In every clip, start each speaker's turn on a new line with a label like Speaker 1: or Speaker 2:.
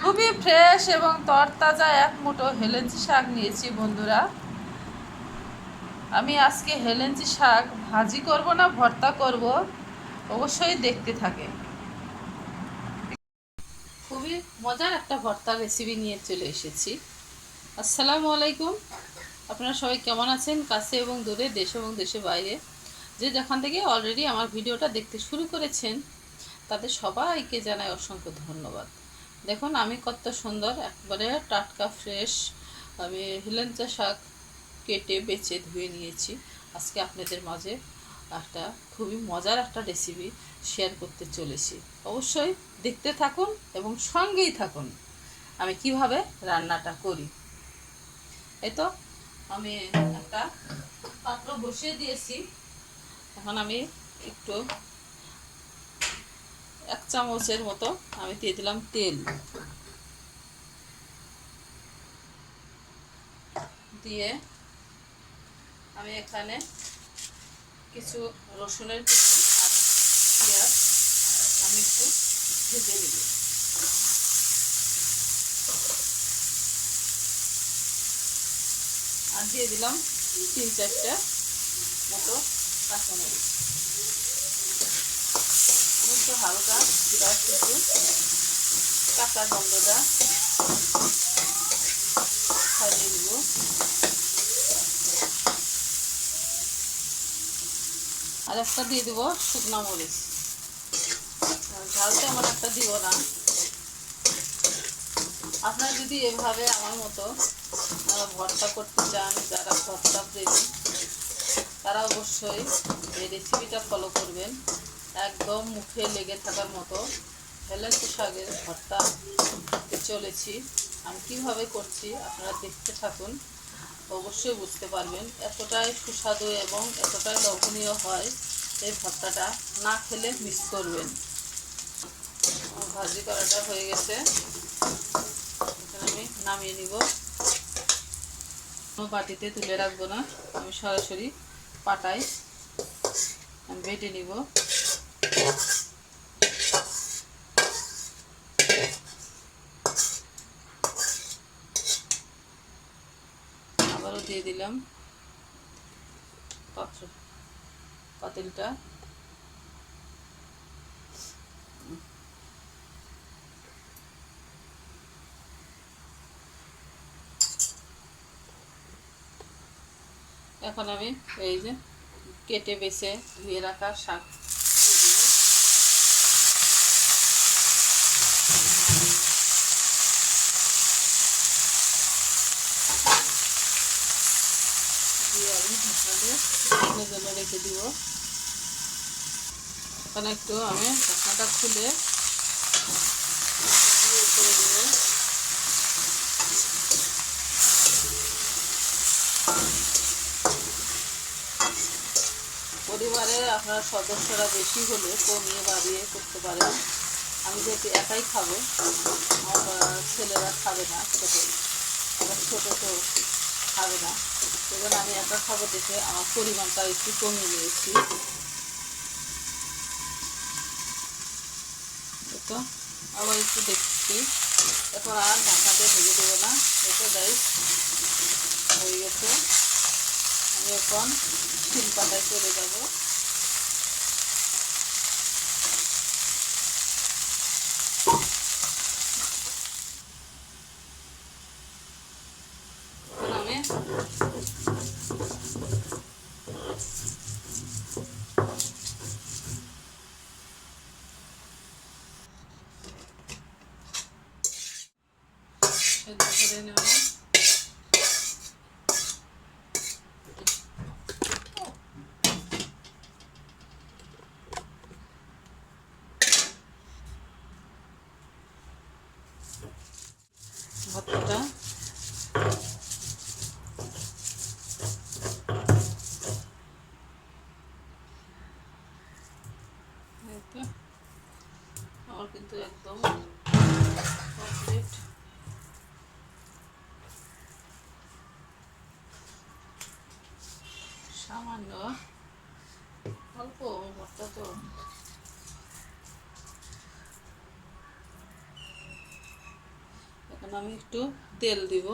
Speaker 1: খুবই ফ্রেশ এবং তরতাজা এক মুঠো হেলেঞ্চি শাক নিয়েছি বন্ধুরা। আমি আজকে হেলেঞ্চি শাক ভাজি করব না ভর্তা করব, অবশ্যই দেখতে থাকে। খুবই মজার একটা ভর্তা রেসিপি নিয়ে চলে এসেছি। আসসালামু আলাইকুম। আপনারা সবাই কেমন আছেন? কাছে এবং দূরে, দেশ এবং দেশের বাইরে যে যেখান থেকে অলরেডি আমার ভিডিওটা দেখতে শুরু করেছেন, তাদের সবাইকে জানাই অসংখ্য ধন্যবাদ। দেখুন আমি কত সুন্দর একবারে টাটকা ফ্রেশ আমি হেলেঞ্চা শাক কেটে বেছে ধুয়ে নিয়েছি। আজকে আপনাদের মাঝে একটা খুবই মজার একটা রেসিপি শেয়ার করতে চলেছি। অবশ্যই দেখতে থাকুন এবং সঙ্গেই থাকুন আমি কিভাবে রান্নাটা করি। এই তো আমি একটা পাত্র বসিয়ে দিয়েছি। এখন আমি একটু 1 চামচের মতো আমি দিয়ে দিলাম তেল, দিয়ে আমি এখানে কিছু রসুনের কুচি আর পেঁয়াজ আমি একটু ভেজে নিব। আর দিয়ে দিলাম 3-4টা মতো কাঁচামরিচ। একটু হালকা জাস্ট একটু কাঁচা গন্ধটা ছাড়িয়ে দিব। আর একটা দিয়ে দিব শুকনো মরিচ। ঝাল তেমন একটা দিব না। আপনারা যদি এভাবে আমার মতো ভর্তা করতে চান, যারা ভর্তা প্রেমী, তারা অবশ্যই এই রেসিপিটা ফলো করবেন। একদম মুখে লেগে থাকার মতো হেলেঞ্চি শাকের ভর্তা চলেছি। আমি কীভাবে করছি আপনারা দেখতে থাকুন, অবশ্যই বুঝতে পারবেন। এতটাই সুস্বাদু এবং এতটাই লোভনীয় হয় এই ভর্তাটা, না খেলে মিস করবেন। ভাজি করাটা হয়ে গেছে, এখানে আমি নামিয়ে নিব। কোনো বাটিতে তুলে রাখবো না, আমি সরাসরি পাটায় আমি বেটে নিব। আবারও দিয়ে দিলাম পাতিলটা। এখন আমি এই যে কেটে বেছে ধুয়ে রাখা শাক দিয়ে আমি ঢাকনাটা জন্য রেখে দিব। এখন একটু আমি ঢাকনাটা খুলে করে দেব। পরিবারের আপনার সদস্যরা বেশি হলে কমিয়ে বাড়িয়ে করতে পারেন। আমি যেহেতু একাই খাবো, আমার ছেলেরা খাবে না, ছোটো তো খাবে না, সেজন্য আমি একা খাবো দেখে আমার পরিমাণটা একটু কমিয়ে নিয়েছি। তো আবার একটু দেখছি, এখন আর ঢাকাতে ভেজে দেবো না। এটা গাইস হয়ে গেছে। আমি এখন শিল পাতায় চলে যাব। আমি সেদ্ধ করে নেব। ভর্তাটা আমার কিন্তু একদম কমপ্লিট। সামান্য অল্প ভর্তা তো আমি একটু তেল দিব,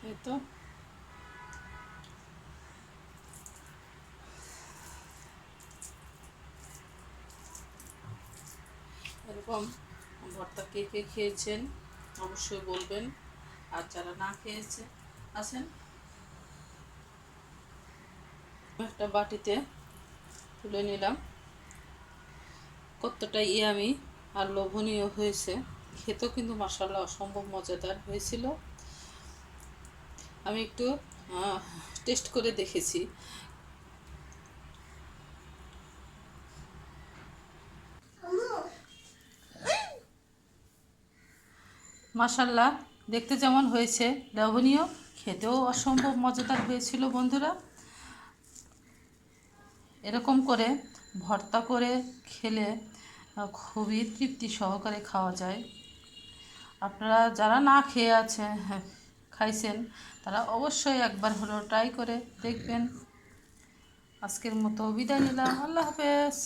Speaker 1: এই তো এরকম ভর্তা কে কে খেয়েছেন অবশ্যই বলবেন, আর যারা না খেয়েছে আছেন একটা বাটিতে তুলে নিলাম। কতটা ইয়ামি আর লোভনীয় হয়েছে, খেতেও কিন্তু মাশাআল্লাহ অসম্ভব মজাদার হয়েছিল। আমি একটু টেস্ট করে দেখেছি। মাশাআল্লাহ দেখতে যেমন হয়েছে লোভনীয়, খেতেও অসম্ভব মজাদার হয়েছিল বন্ধুরা। এরকম করে ভর্তা করে খেলে খুবই তৃপ্তি সহকারে খাওয়া যায়। আপনারা যারা না খেয়ে আছেন খাইছেন তারা অবশ্যই একবার হলেও ট্রাই করে দেখবেন। আজকের মতো বিদায় নিলাম, আল্লাহ হাফেজ।